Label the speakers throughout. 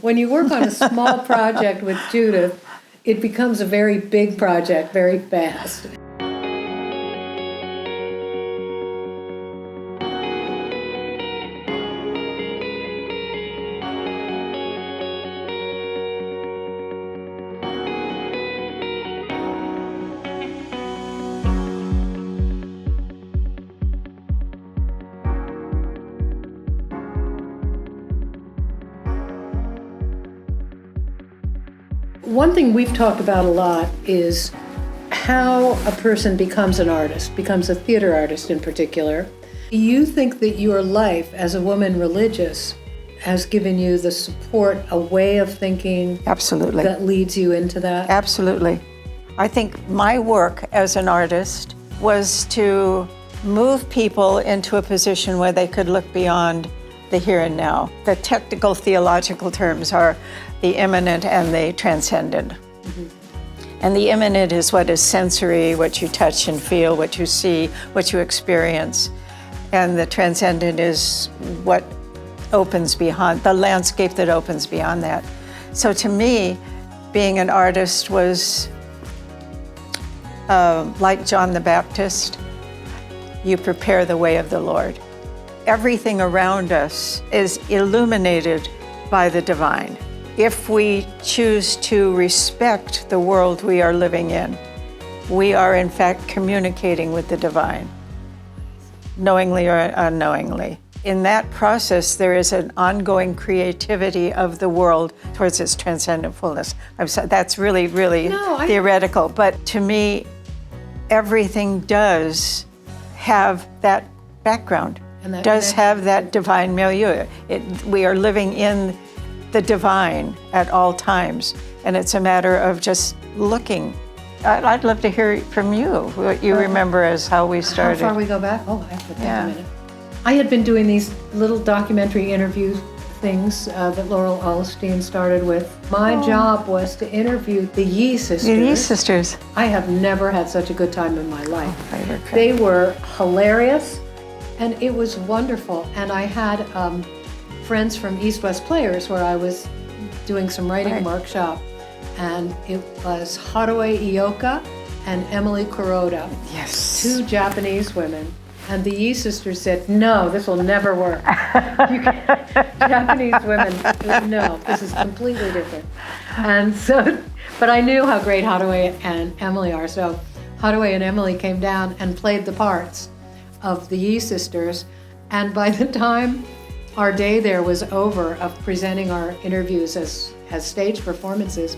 Speaker 1: when you work on a small project with Judith, it becomes a very big project very fast. One thing we've talked about a lot is how a person becomes an artist, becomes a theater artist in particular. Do you think that your life as a woman religious has given you the support, a way of thinking
Speaker 2: Absolutely.
Speaker 1: That leads you into that?
Speaker 2: Absolutely. I think my work as an artist was to move people into a position where they could look beyond the here and now. The technical theological terms are the immanent and the transcendent. Mm-hmm. And the immanent is what is sensory, what you touch and feel, what you see, what you experience. And the transcendent is what opens beyond, the landscape that opens beyond that. So to me, being an artist was like John the Baptist. You prepare the way of the Lord. Everything around us is illuminated by the divine. If we choose to respect the world we are living in, we are in fact communicating with the divine, knowingly or unknowingly. In that process, there is an ongoing creativity of the world towards its transcendent fullness. That's really, really theoretical, but to me, everything does have that background, does have that divine milieu. We are living in the divine at all times, and it's a matter of just looking. I'd love to hear from you, what you remember as how we started.
Speaker 1: How far we go back? Oh, I have to think a minute. I had been doing these little documentary interview things that Laurel Alstein started with. My job was to interview the Yee sisters.
Speaker 2: The Yee sisters.
Speaker 1: I have never had such a good time in my life. They were hilarious, and it was wonderful. And I had friends from East West Players where I was doing some writing workshop, and it was Haruo Ioka and Emily Kuroda, two Japanese women. And the Yee sisters said, no, this will never work. Japanese women, no, this is completely different. And so, but I knew how great Haruo and Emily are, so Haruo and Emily came down and played the parts of the Yee sisters, and by the time our day there was over of presenting our interviews as stage performances,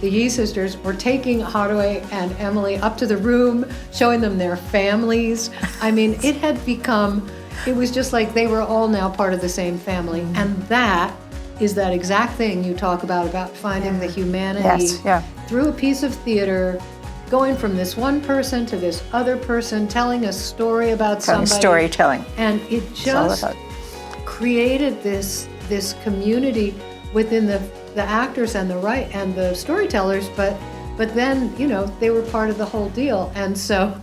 Speaker 1: the Yee sisters were taking Haruo and Emily up to the room, showing them their families. I mean, it had become, it was just like they were all now part of the same family. And that is that exact thing you talk about finding the humanity through a piece of theater, going from this one person to this other person, telling a story about somebody.
Speaker 2: Storytelling.
Speaker 1: And it just created this community within the actors and the storytellers, but then, you know, they were part of the whole deal. And so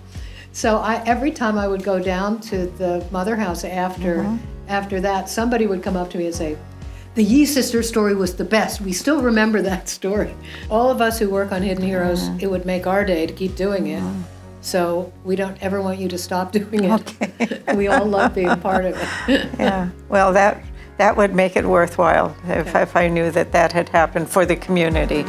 Speaker 1: every time I would go down to the Mother House after that, somebody would come up to me and say, the Yee sister story was the best. We still remember that story. All of us who work on Hidden Heroes, it would make our day to keep doing it. So we don't ever want you to stop doing it. Okay. We all love being part of it.
Speaker 2: Yeah. Well, that would make it worthwhile if I knew that had happened for the community.